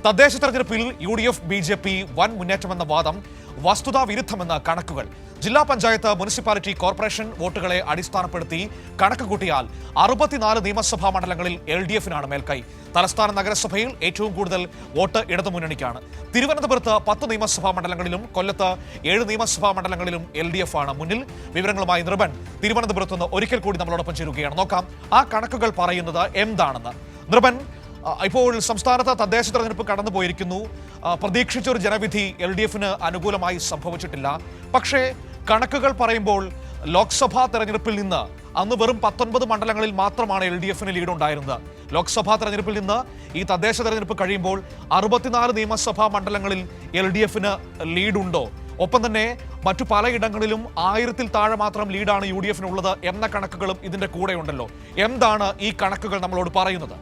തദ്ദേശ തെരഞ്ഞെടുപ്പിൽ UDF BJP വൻ മുന്നേറ്റമെന്ന വാദം വസ്തുതാ വിരുദ്ധമെന്ന കണക്കുകൾ. ജില്ലാ പഞ്ചായത്ത് മുനിസിപ്പാലിറ്റി കോർപ്പറേഷൻ വോട്ടുകളെ അടിസ്ഥാനപ്പെടുത്തി കണക്ക് കൂട്ടിയാൽ 64 നിയമസഭാ മണ്ഡലങ്ങളിൽ LDF-നാണ് മേൽക്കൈ. തലസ്ഥാന നഗരസഭയിൽ ഏറ്റവും കൂടുതൽ വോട്ട് ഇടതുമുന്നണിക്കാണ്. തിരുവനന്തപുരത്ത് 10 നിയമസഭാ മണ്ഡലങ്ങളിലും കൊല്ലത്ത് 7 നിയമസഭാ മണ്ഡലങ്ങളിലും LDF ആണ് മുന്നിൽ. വിവരങ്ങളുമായി നിർബൻ തിരുവനന്തപുരത്ത് നിന്ന് ഒരിക്കൽ കൂടി നമ്മളോടൊപ്പം ചേരുകയാണ്. നോക്കാം ആ കണക്കുകൾ പറയുന്നത് എന്താണെന്ന്. നിർബൻ, ഇപ്പോൾ സംസ്ഥാനത്ത് തദ്ദേശ തെരഞ്ഞെടുപ്പ് കടന്നുപോയിരിക്കുന്നു. പ്രതീക്ഷിച്ചൊരു ജനവിധി LDF-ന് അനുകൂലമായി സംഭവിച്ചിട്ടില്ല. പക്ഷേ കണക്കുകൾ പറയുമ്പോൾ ലോക്സഭാ തെരഞ്ഞെടുപ്പിൽ നിന്ന് അന്ന് വെറും 19 മണ്ഡലങ്ങളിൽ മാത്രമാണ് LDF-ന് ലീഡ് ഉണ്ടായിരുന്നത്. ലോക്സഭാ തെരഞ്ഞെടുപ്പിൽ നിന്ന് ഈ തദ്ദേശ തെരഞ്ഞെടുപ്പ് കഴിയുമ്പോൾ 64 നിയമസഭാ മണ്ഡലങ്ങളിൽ LDF-ന് ലീഡുണ്ടോ? ഒപ്പം തന്നെ മറ്റു പലയിടങ്ങളിലും 1000-ൽ താഴെ മാത്രം ലീഡാണ് UDF-നുള്ളത് എന്ന കണക്കുകളും ഇതിന്റെ കൂടെ ഉണ്ടല്ലോ. എന്താണ് ഈ കണക്കുകൾ നമ്മളോട് പറയുന്നത്?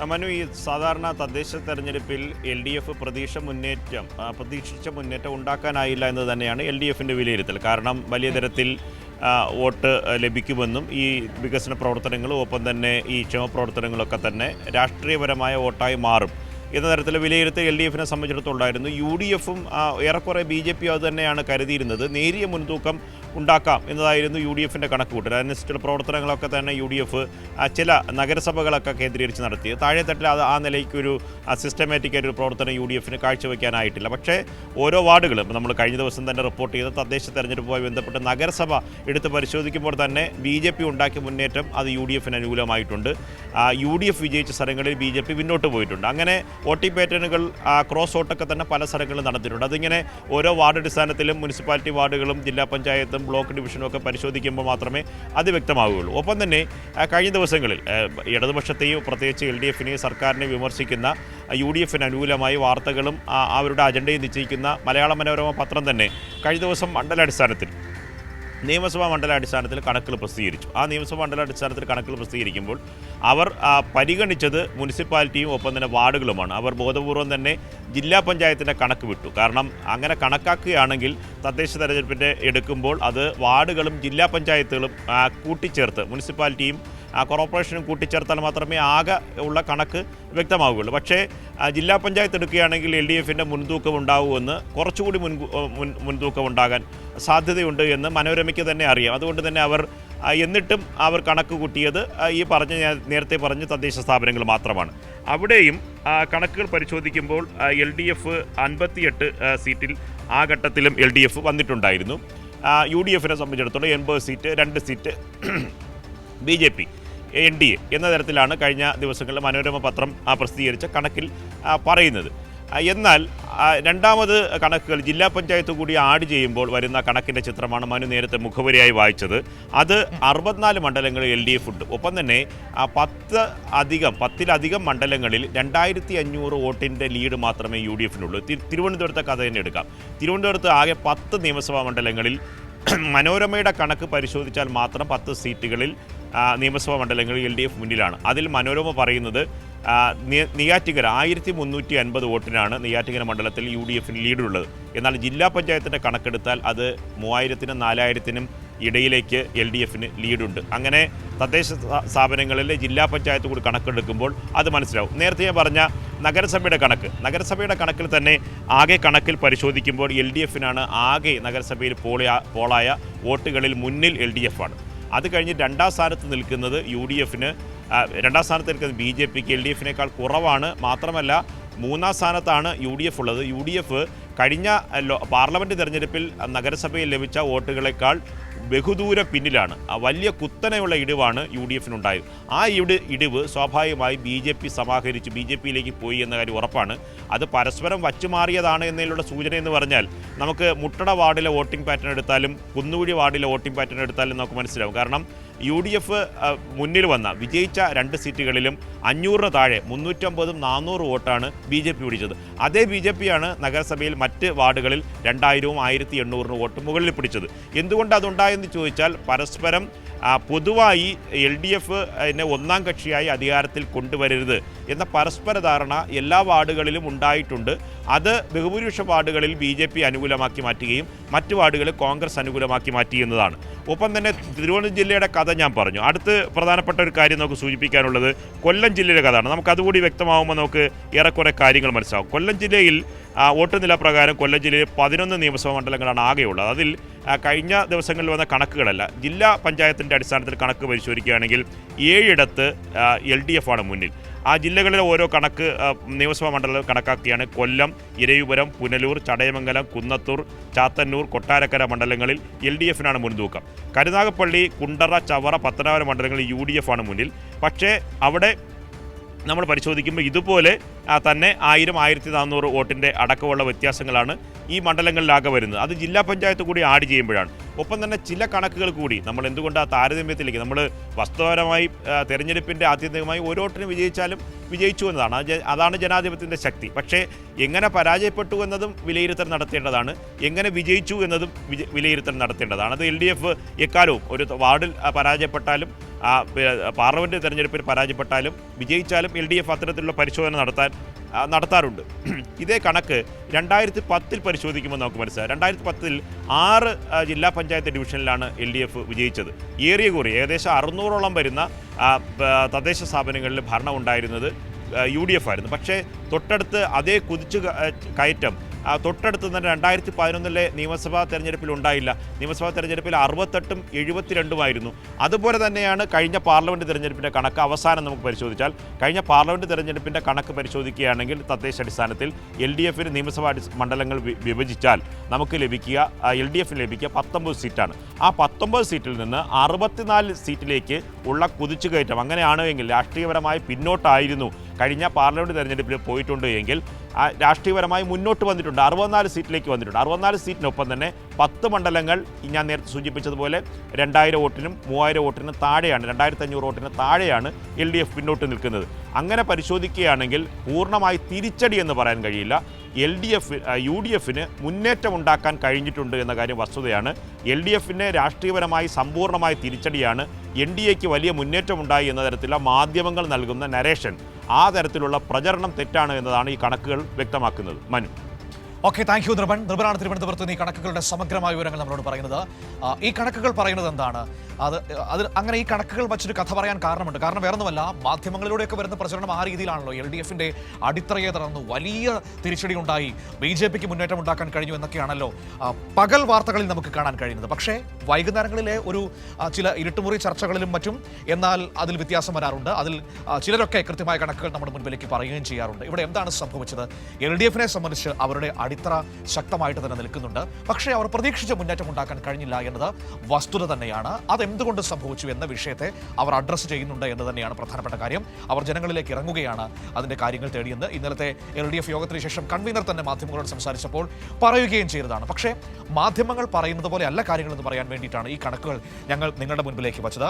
മനു, ഈ സാധാരണ തദ്ദേശ തെരഞ്ഞെടുപ്പിൽ LDF പ്രതീക്ഷിച്ച മുന്നേറ്റം ഉണ്ടാക്കാനായില്ല എന്ന് തന്നെയാണ് LDF-ന്റെ വിലയിരുത്തൽ. കാരണം വലിയ തരത്തിൽ വോട്ട് ലഭിക്കുമെന്നും ഈ വികസന പ്രവർത്തനങ്ങളും ഒപ്പം തന്നെ ഈ ക്ഷേമപ്രവർത്തനങ്ങളൊക്കെ തന്നെ രാഷ്ട്രീയപരമായ വോട്ടായി മാറും എന്ന തരത്തിലെ വിലയിരുത്തൽ LDF-നെ സംബന്ധിച്ചിടത്തോളായിരുന്നു. UDF-ഉം ഏറെക്കുറെ BJP അത് തന്നെയാണ് കരുതിയിരുന്നത്. നേരിയ മുൻതൂക്കം ഉണ്ടാക്കാം എന്നതായിരുന്നു UDF-ന്റെ കണക്കുകൂട്ടൽ. അതിനനുസരിച്ചുള്ള പ്രവർത്തനങ്ങളൊക്കെ തന്നെ UDF ചില നഗരസഭകളൊക്കെ കേന്ദ്രീകരിച്ച് നടത്തി. താഴെത്തട്ടിൽ അത് ആ നിലയ്ക്കൊരു സിസ്റ്റമാറ്റിക്കായിട്ടൊരു പ്രവർത്തനം UDF-ന് കാഴ്ചവെക്കാനായിട്ടില്ല. പക്ഷേ ഓരോ വാർഡുകളും നമ്മൾ കഴിഞ്ഞ ദിവസം തന്നെ റിപ്പോർട്ട് ചെയ്ത തദ്ദേശ തെരഞ്ഞെടുപ്പുമായി ബന്ധപ്പെട്ട് നഗരസഭ എടുത്ത് പരിശോധിക്കുമ്പോൾ തന്നെ BJP ഉണ്ടാക്കിയ മുന്നേറ്റം അത് UDF-ന് അനുകൂലമായിട്ടുണ്ട്. UDF വിജയിച്ച സ്ഥലങ്ങളിൽ BJP പിന്നോട്ട് പോയിട്ടുണ്ട്. അങ്ങനെ വോട്ടിംഗ് പാറ്റേണുകൾ ക്രോസ് വോട്ടൊക്കെ തന്നെ പല സ്ഥലങ്ങളിലും നടത്തിയിട്ടുണ്ട്. അതിങ്ങനെ ഓരോ വാർഡ് അടിസ്ഥാനത്തിലും മുനിസിപ്പാലിറ്റി വാർഡുകളും ജില്ലാ പഞ്ചായത്തും ബ്ലോക്ക് ഡിവിഷനും ഒക്കെ പരിശോധിക്കുമ്പോൾ മാത്രമേ അത് വ്യക്തമാവുകയുള്ളൂ. ഒപ്പം തന്നെ കഴിഞ്ഞ ദിവസങ്ങളിൽ ഇടതുപക്ഷത്തെയും പ്രത്യേകിച്ച് LDF-നെയും സർക്കാരിനെ വിമർശിക്കുന്ന UDF-ന് അനുകൂലമായി വാർത്തകളും അവരുടെ അജണ്ടയും നിശ്ചയിക്കുന്ന മലയാള മനോരമ പത്രം തന്നെ കഴിഞ്ഞ ദിവസം നിയമസഭാ മണ്ഡലാടിസ്ഥാനത്തിൽ കണക്കുകൾ പ്രസിദ്ധീകരിച്ചു. ആ നിയമസഭാ മണ്ഡലാടിസ്ഥാനത്തിൽ കണക്കുകൾ പ്രസിദ്ധീകരിക്കുമ്പോൾ അവർ പരിഗണിച്ചത് മുനിസിപ്പാലിറ്റിയും ഒപ്പം തന്നെ വാർഡുകളുമാണ്. അവർ ബോധപൂർവം തന്നെ ജില്ലാ പഞ്ചായത്തിൻ്റെ കണക്ക് വിട്ടു. കാരണം അങ്ങനെ കണക്കാക്കുകയാണെങ്കിൽ തദ്ദേശ തെരഞ്ഞെടുപ്പിൻ്റെ എടുക്കുമ്പോൾ അത് വാർഡുകളും ജില്ലാ പഞ്ചായത്തുകളും കൂട്ടിച്ചേർത്ത് മുനിസിപ്പാലിറ്റിയും കോർപ്പറേഷനും കൂട്ടിച്ചേർത്താൽ മാത്രമേ ആകെ ഉള്ള കണക്ക് വ്യക്തമാവുകയുള്ളൂ. പക്ഷേ ജില്ലാ പഞ്ചായത്ത് എടുക്കുകയാണെങ്കിൽ LDF-ന്റെ മുൻതൂക്കം ഉണ്ടാവുമെന്ന് കുറച്ചുകൂടി മുൻതൂക്കം ഉണ്ടാകാൻ സാധ്യതയുണ്ട് എന്ന് മനോരമയ്ക്ക് തന്നെ അറിയാം. അതുകൊണ്ട് തന്നെ എന്നിട്ടും അവർ കണക്ക് കൂട്ടിയത് ഈ നേരത്തെ പറഞ്ഞ തദ്ദേശ സ്ഥാപനങ്ങൾ മാത്രമാണ്. അവിടെയും കണക്കുകൾ പരിശോധിക്കുമ്പോൾ LDF 58 സീറ്റിൽ ആ ഘട്ടത്തിലും LDF വന്നിട്ടുണ്ടായിരുന്നു. UDF-നെ സംബന്ധിച്ചിടത്തോളം 80 സീറ്റ്, 2 സീറ്റ് BJP NDA എന്ന തരത്തിലാണ് കഴിഞ്ഞ ദിവസങ്ങളിൽ മനോരമ പത്രം പ്രസിദ്ധീകരിച്ച കണക്കിൽ പറയുന്നത്. എന്നാൽ രണ്ടാമത് കണക്കുകൾ ജില്ലാ പഞ്ചായത്ത് കൂടി ആഡ് ചെയ്യുമ്പോൾ വരുന്ന കണക്കിൻ്റെ ചിത്രമാണ് മനു നേരത്തെ മുഖവരിയായി വായിച്ചത്. അത് 64 മണ്ഡലങ്ങളിൽ LDF ഉണ്ട്. ഒപ്പം തന്നെ 10-ലധികം മണ്ഡലങ്ങളിൽ 2500 വോട്ടിൻ്റെ ലീഡ് മാത്രമേ UDF-നുള്ളൂ. തിരുവനന്തപുരത്തെ കഥ തന്നെ എടുക്കാം. തിരുവനന്തപുരത്ത് ആകെ 10 നിയമസഭാ മണ്ഡലങ്ങളിൽ മനോരമയുടെ കണക്ക് പരിശോധിച്ചാൽ മാത്രം 10 സീറ്റുകളിൽ നിയമസഭാ മണ്ഡലങ്ങളിൽ LDF മുന്നിലാണ്. അതിൽ മനോരമ പറയുന്നത് നെയ്യാറ്റിൻകര 1350 വോട്ടിനാണ് നെയ്യാറ്റിൻകര മണ്ഡലത്തിൽ UDF-ന് ലീഡുള്ളത്. എന്നാൽ ജില്ലാ പഞ്ചായത്തിൻ്റെ കണക്കെടുത്താൽ അത് 3000-നും 4000-നും ഇടയിലേക്ക് LDF-ന് ലീഡുണ്ട്. അങ്ങനെ തദ്ദേശ സ്ഥാപനങ്ങളിലെ ജില്ലാ പഞ്ചായത്ത് കൂടി കണക്കെടുക്കുമ്പോൾ അത് മനസ്സിലാവും. നേരത്തെ ഞാൻ പറഞ്ഞ നഗരസഭയുടെ കണക്കിൽ തന്നെ ആകെ കണക്കിൽ പരിശോധിക്കുമ്പോൾ LDF-നാണ് ആകെ നഗരസഭയിൽ പോളായ വോട്ടുകളിൽ മുന്നിൽ LDF-ആണ്. അത് കഴിഞ്ഞ് രണ്ടാം സ്ഥാനത്ത് നിൽക്കുന്നത് UDF-ന്, രണ്ടാം സ്ഥാനത്ത് നിൽക്കുന്നത് BJP-ക്ക് LDF-നേക്കാൾ കുറവാണ്. മാത്രമല്ല 3-ാം സ്ഥാനത്താണ് UDF ഉള്ളത്. UDF കഴിഞ്ഞ പാർലമെൻറ്റ് തെരഞ്ഞെടുപ്പിൽ നഗരസഭയിൽ ലഭിച്ച വോട്ടുകളെക്കാൾ ബഹുദൂരം പിന്നിലാണ്. വലിയ കുത്തനെയുള്ള ഇടിവാണ് UDF-നുണ്ടായത്. ആ ഇടിവ് സ്വാഭാവികമായി BJP സമാഹരിച്ച് BJP-യിലേക്ക് പോയി എന്ന കാര്യം ഉറപ്പാണ്. അത് പരസ്പരം വച്ചുമാറിയതാണ് എന്നതിലുള്ള സൂചന എന്ന് പറഞ്ഞാൽ നമുക്ക് മുട്ടട വാർഡിലെ വോട്ടിംഗ് പാറ്റേൺ എടുത്താലും കുന്നുകുഴി വാർഡിലെ വോട്ടിംഗ് പാറ്റേൺ എടുത്താലും നമുക്ക് മനസ്സിലാവും. കാരണം UDF മുന്നിൽ വന്ന വിജയിച്ച 2 സീറ്റുകളിലും 500-ന് താഴെ 350-400 വോട്ടാണ് BJP പിടിച്ചത്. അതേ BJP-യാണ് നഗരസഭയിൽ മറ്റ് വാർഡുകളിൽ 2000-ഉം 1800 വോട്ട് മുകളിൽ പിടിച്ചത്. എന്തുകൊണ്ട് അതുണ്ടായെന്ന് ചോദിച്ചാൽ പരസ്പരം പൊതുവായി LDF ഒന്നാം കക്ഷിയായി അധികാരത്തിൽ കൊണ്ടുവരരുത് എന്ന പരസ്പര ധാരണ എല്ലാ വാർഡുകളിലും ഉണ്ടായിട്ടുണ്ട്. അത് ബഹുഭൂരിപക്ഷ വാർഡുകളിൽ BJP അനുകൂലമാക്കി മാറ്റുകയും മറ്റ് വാർഡുകളിൽ കോൺഗ്രസ് അനുകൂലമാക്കി മാറ്റിയെന്നതാണ്. ഒപ്പം തന്നെ തിരുവനന്തപുരം ജില്ലയുടെ കഥ ഞാൻ പറഞ്ഞു. അടുത്ത് പ്രധാനപ്പെട്ട ഒരു കാര്യം നമുക്ക് സൂചിപ്പിക്കാനുള്ളത് കൊല്ലം ജില്ലയുടെ കഥയാണ്. നമുക്കതുകൂടി വ്യക്തമാകുമ്പോൾ നമുക്ക് ഏറെക്കുറെ കാര്യങ്ങൾ മനസ്സിലാവും. കൊല്ലം ജില്ലയിൽ വോട്ട് നില പ്രകാരം കൊല്ലം ജില്ലയിൽ 11 നിയമസഭാ മണ്ഡലങ്ങളാണ് ആകെയുള്ളത്. അതിൽ കഴിഞ്ഞ ദിവസങ്ങളിൽ വന്ന കണക്കുകളല്ല, ജില്ലാ പഞ്ചായത്തിൻ്റെ അടിസ്ഥാനത്തിൽ കണക്ക് പരിശോധിക്കുകയാണെങ്കിൽ 7 ഇടത്ത് LDF ആണ് മുന്നിൽ. ആ ജില്ലകളിലെ ഓരോ കണക്ക് നിയമസഭാ മണ്ഡലം കണക്കാക്കിയാണ് കൊല്ലം, ഇരവിപുരം, പുനലൂർ, ചടയമംഗലം, കുന്നത്തൂർ, ചാത്തന്നൂർ, കൊട്ടാരക്കര മണ്ഡലങ്ങളിൽ LDF-നാണ് മുൻതൂക്കം. കരുനാഗപ്പള്ളി, കുണ്ടറ, ചവറ, പത്തനാപുരം മണ്ഡലങ്ങളിൽ UDF ആണ് മുന്നിൽ. പക്ഷേ അവിടെ നമ്മൾ പരിശോധിക്കുമ്പോൾ ഇതുപോലെ തന്നെ 1000-1400 വോട്ടിൻ്റെ അടക്കമുള്ള വ്യത്യാസങ്ങളാണ് ഈ മണ്ഡലങ്ങളിലാകെ വരുന്നത്. അത് ജില്ലാ പഞ്ചായത്ത് കൂടി ആഡ് ചെയ്യുമ്പോഴാണ്. ഒപ്പം തന്നെ ചില കണക്കുകൾ കൂടി നമ്മൾ എന്തുകൊണ്ട് ആ താരതമ്യത്തിലേക്ക് നമ്മൾ വസ്തുപരമായി തെരഞ്ഞെടുപ്പിൻ്റെ ആത്യന്തികമായി ഓരോ വോട്ടിന് വിജയിച്ചാലും വിജയിച്ചു എന്നതാണ്. അതാണ് ജനാധിപത്യത്തിൻ്റെ ശക്തി. പക്ഷേ എങ്ങനെ പരാജയപ്പെട്ടു എന്നതും വിലയിരുത്തൽ നടത്തേണ്ടതാണ്, എങ്ങനെ വിജയിച്ചു എന്നതും വിലയിരുത്തൽ നടത്തേണ്ടതാണ്. അത് LDF എക്കാലവും ഒരു വാർഡിൽ പരാജയപ്പെട്ടാലും പാർലമെൻറ്റ് തെരഞ്ഞെടുപ്പിൽ പരാജയപ്പെട്ടാലും വിജയിച്ചാലും LDF അത്തരത്തിലുള്ള പരിശോധന നടത്താറുണ്ട്. ഇതേ കണക്ക് 2010 പരിശോധിക്കുമ്പോൾ നമുക്ക് മനസ്സിലായി. 2010 6 ജില്ലാ പഞ്ചായത്ത് ഡിവിഷനിലാണ് LDF വിജയിച്ചത്. ഏറിയ കുറി ഏകദേശം 600ഓളം വരുന്ന തദ്ദേശ സ്ഥാപനങ്ങളിൽ ഭരണം ഉണ്ടായിരുന്നത് UDF ആയിരുന്നു. പക്ഷേ തൊട്ടടുത്ത് അതേ കുതിച്ചു കയറ്റം തൊട്ടടുത്ത് തന്നെ 2011 നിയമസഭാ തെരഞ്ഞെടുപ്പിൽ ഉണ്ടായില്ല. നിയമസഭാ തെരഞ്ഞെടുപ്പിൽ 68ഉം 72ഉമായിരുന്നു. അതുപോലെ തന്നെയാണ് കഴിഞ്ഞ പാർലമെൻറ്റ് തെരഞ്ഞെടുപ്പിൻ്റെ കണക്ക്. അവസാനം നമുക്ക് പരിശോധിച്ചാൽ കഴിഞ്ഞ പാർലമെൻറ്റ് തെരഞ്ഞെടുപ്പിൻ്റെ കണക്ക് പരിശോധിക്കുകയാണെങ്കിൽ തദ്ദേശാടിസ്ഥാനത്തിൽ LDF-ന് നിയമസഭാ മണ്ഡലങ്ങൾ വിഭജിച്ചാൽ നമുക്ക് ലഭിക്കുക LDF-ന് ലഭിക്കുക 19 സീറ്റാണ്. ആ 19 സീറ്റിൽ നിന്ന് 64 സീറ്റിലേക്ക് ഉള്ള കുതിച്ചുകയറ്റം അങ്ങനെയാണ് എങ്കിൽ രാഷ്ട്രീയപരമായി പിന്നോട്ടായിരുന്നു കഴിഞ്ഞ പാർലമെൻറ്റ് തെരഞ്ഞെടുപ്പിൽ പോയിട്ടുണ്ട് എങ്കിൽ രാഷ്ട്രീയപരമായി മുന്നോട്ട് വന്നിട്ടുണ്ട്. 64 സീറ്റിലേക്ക് വന്നിട്ടുണ്ട്. 64 സീറ്റിനൊപ്പം തന്നെ 10 മണ്ഡലങ്ങൾ ഞാൻ നേരത്തെ സൂചിപ്പിച്ചതുപോലെ 2000 വോട്ടിനും 3000 വോട്ടിനും താഴെയാണ്, 2500 വോട്ടിന് താഴെയാണ് LDF പിന്നോട്ട് നിൽക്കുന്നത്. അങ്ങനെ പരിശോധിക്കുകയാണെങ്കിൽ പൂർണ്ണമായി തിരിച്ചടി എന്ന് പറയാൻ കഴിയില്ല. UDF-ന് മുന്നേറ്റം ഉണ്ടാക്കാൻ കഴിഞ്ഞിട്ടുണ്ട് എന്ന കാര്യം വസ്തുതയാണ്. LDF-ന് രാഷ്ട്രീയപരമായി സമ്പൂർണ്ണമായ തിരിച്ചടിയാണ്. NDA-ക്ക് വലിയ മുന്നേറ്റമുണ്ടായി എന്ന തരത്തിലുള്ള മാധ്യമങ്ങൾ നൽകുന്ന നരേഷൻ, ആ തരത്തിലുള്ള പ്രചരണം തെറ്റാണ് എന്നതാണ് ഈ കണക്കുകൾ വ്യക്തമാക്കുന്നത്. മനു. ഓക്കെ, താങ്ക് യു നിർബനാണ് തിരുവനന്തപുരത്ത് ഈ കണക്കുകളുടെ സമഗ്രമായ വിവരങ്ങൾ നമ്മളോട് പറയുന്നത്. ഈ കണക്കുകൾ പറയുന്നത് എന്താണ്? അങ്ങനെ ഈ കണക്കുകൾ വച്ചൊരു കഥ പറയാൻ കാരണമുണ്ട്. കാരണം വേറൊന്നുമല്ല, മാധ്യമങ്ങളിലൂടെയൊക്കെ വരുന്ന പ്രചരണം ആ രീതിയിലാണല്ലോ. LDF-ന്റെ അടിത്തറയെ തുടർന്ന് വലിയ തിരിച്ചടി ഉണ്ടായി, BJP-ക്ക് മുന്നേറ്റം ഉണ്ടാക്കാൻ കഴിഞ്ഞു എന്നൊക്കെയാണല്ലോ പകൽ വാർത്തകളിൽ നമുക്ക് കാണാൻ കഴിയുന്നത്. പക്ഷേ വൈകുന്നേരങ്ങളിലെ ഒരു ചില ഇരുട്ടുമുറി ചർച്ചകളിലും മറ്റും എന്നാൽ അതിൽ വ്യത്യാസം വരാറുണ്ട്. അതിൽ ചിലരൊക്കെ കൃത്യമായ കണക്കുകൾ നമ്മുടെ മുൻപിലേക്ക് പറയുകയും ചെയ്യാറുണ്ട്. ഇവിടെ എന്താണ് സംഭവിച്ചത്? LDF-നെ സംബന്ധിച്ച് അവരുടെ അടിത്തറ ശക്തമായിട്ട് തന്നെ നിൽക്കുന്നുണ്ട്. പക്ഷേ അവർ പ്രതീക്ഷിച്ച മുന്നേറ്റം ഉണ്ടാക്കാൻ കഴിഞ്ഞില്ല എന്നത് വസ്തുത തന്നെയാണ്. അതെന്തുകൊണ്ട് സംഭവിച്ചു എന്ന വിഷയത്തെ അവർ അഡ്രസ്സ് ചെയ്യുന്നുണ്ട് എന്ന് തന്നെയാണ് പ്രധാനപ്പെട്ട കാര്യം. അവർ ജനങ്ങളിലേക്ക് ഇറങ്ങുകയാണ് അതിൻ്റെ കാര്യങ്ങൾ തേടിയെന്ന് ഇന്നലത്തെ LDF യോഗത്തിന് ശേഷം കൺവീനർ തന്നെ മാധ്യമങ്ങളോട് സംസാരിച്ചപ്പോൾ പറയുകയും ചെയ്തതാണ്. പക്ഷേ മാധ്യമങ്ങൾ പറയുന്നത് പോലെ അല്ല കാര്യങ്ങളെന്ന് പറയാൻ വേണ്ടിയിട്ടാണ് ഈ കണക്കുകൾ ഞങ്ങൾ നിങ്ങളുടെ മുൻപിലേക്ക് വച്ചത്.